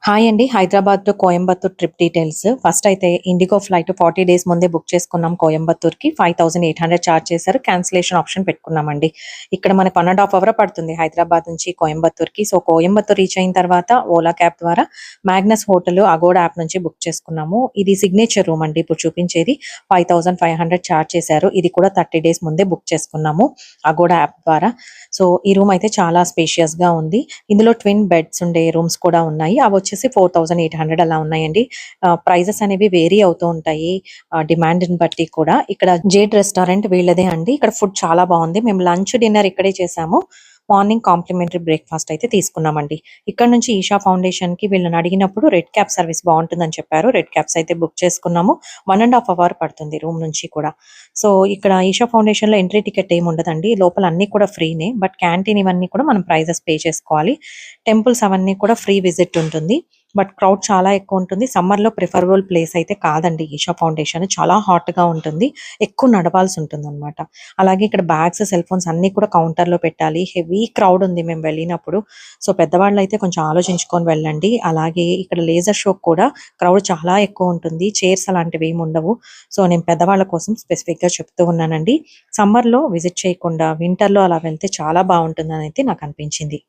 Hi అండి. Hyderabad to Coimbatore trip details. First అయితే IndiGo flight 40 days ముందే బుక్ చేసుకున్నాం కోయంబత్తూర్‌కి. 5800 చార్జ్ చేశారు. క్యాన్సిలేషన్ ఆప్షన్ పెట్టుకున్నామండి. ఇక్కడ మనకు 1 ½ అవర్ పడుతుంది హైదరాబాద్ నుంచి కోయంబత్తూర్‌కి. సో, కోయంబత్తూర్ రీచ్ అయిన తర్వాత ఓలా క్యాబ్ ద్వారా మ్యాగ్నస్ హోటల్ అగోడా యాప్ నుంచి బుక్ చేసుకున్నాము. ఇది సిగ్నేచర్ రూమ్ అండి ఇప్పుడు చూపించేది. 5500 చార్జ్ చేశారు. ఇది కూడా 30 డేస్ ముందే బుక్ చేసుకున్నాము అగోడా యాప్ ద్వారా. సో, ఈ రూమ్ అయితే చాలా స్పేషియస్‌గా ఉంది. ఇందులో ట్విన్ బెడ్స్ ఉండే రూమ్స్ కూడా ఉన్నాయి. అవొచ్చేసి 4800 అలా ఉన్నాయండి. ప్రైజెస్ అనేవి వేరీ అవుతూ ఉంటాయి. డిమాండ్‌ని బట్టి కూడా. ఇక్కడ జేడ్ రెస్టారెంట్ వీళ్ళదే అండి. ఇక్కడ ఫుడ్ చాలా బావుంది. మేము లంచ్, డిన్నర్ ఇక్కడే చేసాము. మార్నింగ్ కాంప్లిమెంటరీ బ్రేక్‌ఫాస్ట్ అయితే తీసుకున్నామండి. ఇక్కడ నుంచి ఈషా ఫౌండేషన్‌కి వీళ్ళని అడిగినప్పుడు రెడ్ క్యాబ్ సర్వీస్ బావుంటుందని చెప్పారు. రెడ్ క్యాబ్స్ అయితే బుక్ చేసుకున్నాము. 1 ½ అవర్ పడుతుంది రూమ్ నుంచి కూడా. సో, ఇక్కడ ఈషా ఫౌండేషన్‌లో ఎంట్రీ టికెట్ ఏమి ఉండదండి. లోపల అన్నీ కూడా ఫ్రీనే. బట్ క్యాంటీన్ ఇవన్నీ కూడా మనం ప్రైజెస్ పే చేసుకోవాలి. టెంపుల్స్ అవన్నీ కూడా ఫ్రీ విజిట్ ఉంటుంది. బట్ క్రౌడ్ చాలా ఎక్కువ ఉంటుంది. సమ్మర్‌లో ప్రిఫరబుల్ ప్లేస్ అయితే కాదండి ఈషా ఫౌండేషన్. చాలా హాట్‌గా ఉంటుంది. ఎక్కువ నడవాల్సి ఉంటుందన్నమాట. అలాగే ఇక్కడ బ్యాగ్స్, సెల్ ఫోన్స్ అన్నీ కూడా కౌంటర్‌లో పెట్టాలి. హెవీ క్రౌడ్ ఉంది మేము వెళ్ళినప్పుడు. సో, పెద్దవాళ్ళైతే కొంచెం ఆలోచించుకొని వెళ్ళండి. అలాగే ఇక్కడ లేజర్ షోకి కూడా క్రౌడ్ చాలా ఎక్కువ ఉంటుంది. చైర్స్ అలాంటివి ఏమి ఉండవు. సో, నేను పెద్దవాళ్ళ కోసం స్పెసిఫిక్‌గా చెప్తూ ఉన్నానండి. సమ్మర్‌లో విజిట్ చేయకుండా వింటర్‌లో అలా వెళ్తే చాలా బావుంటుందనైతే నాకు అనిపించింది.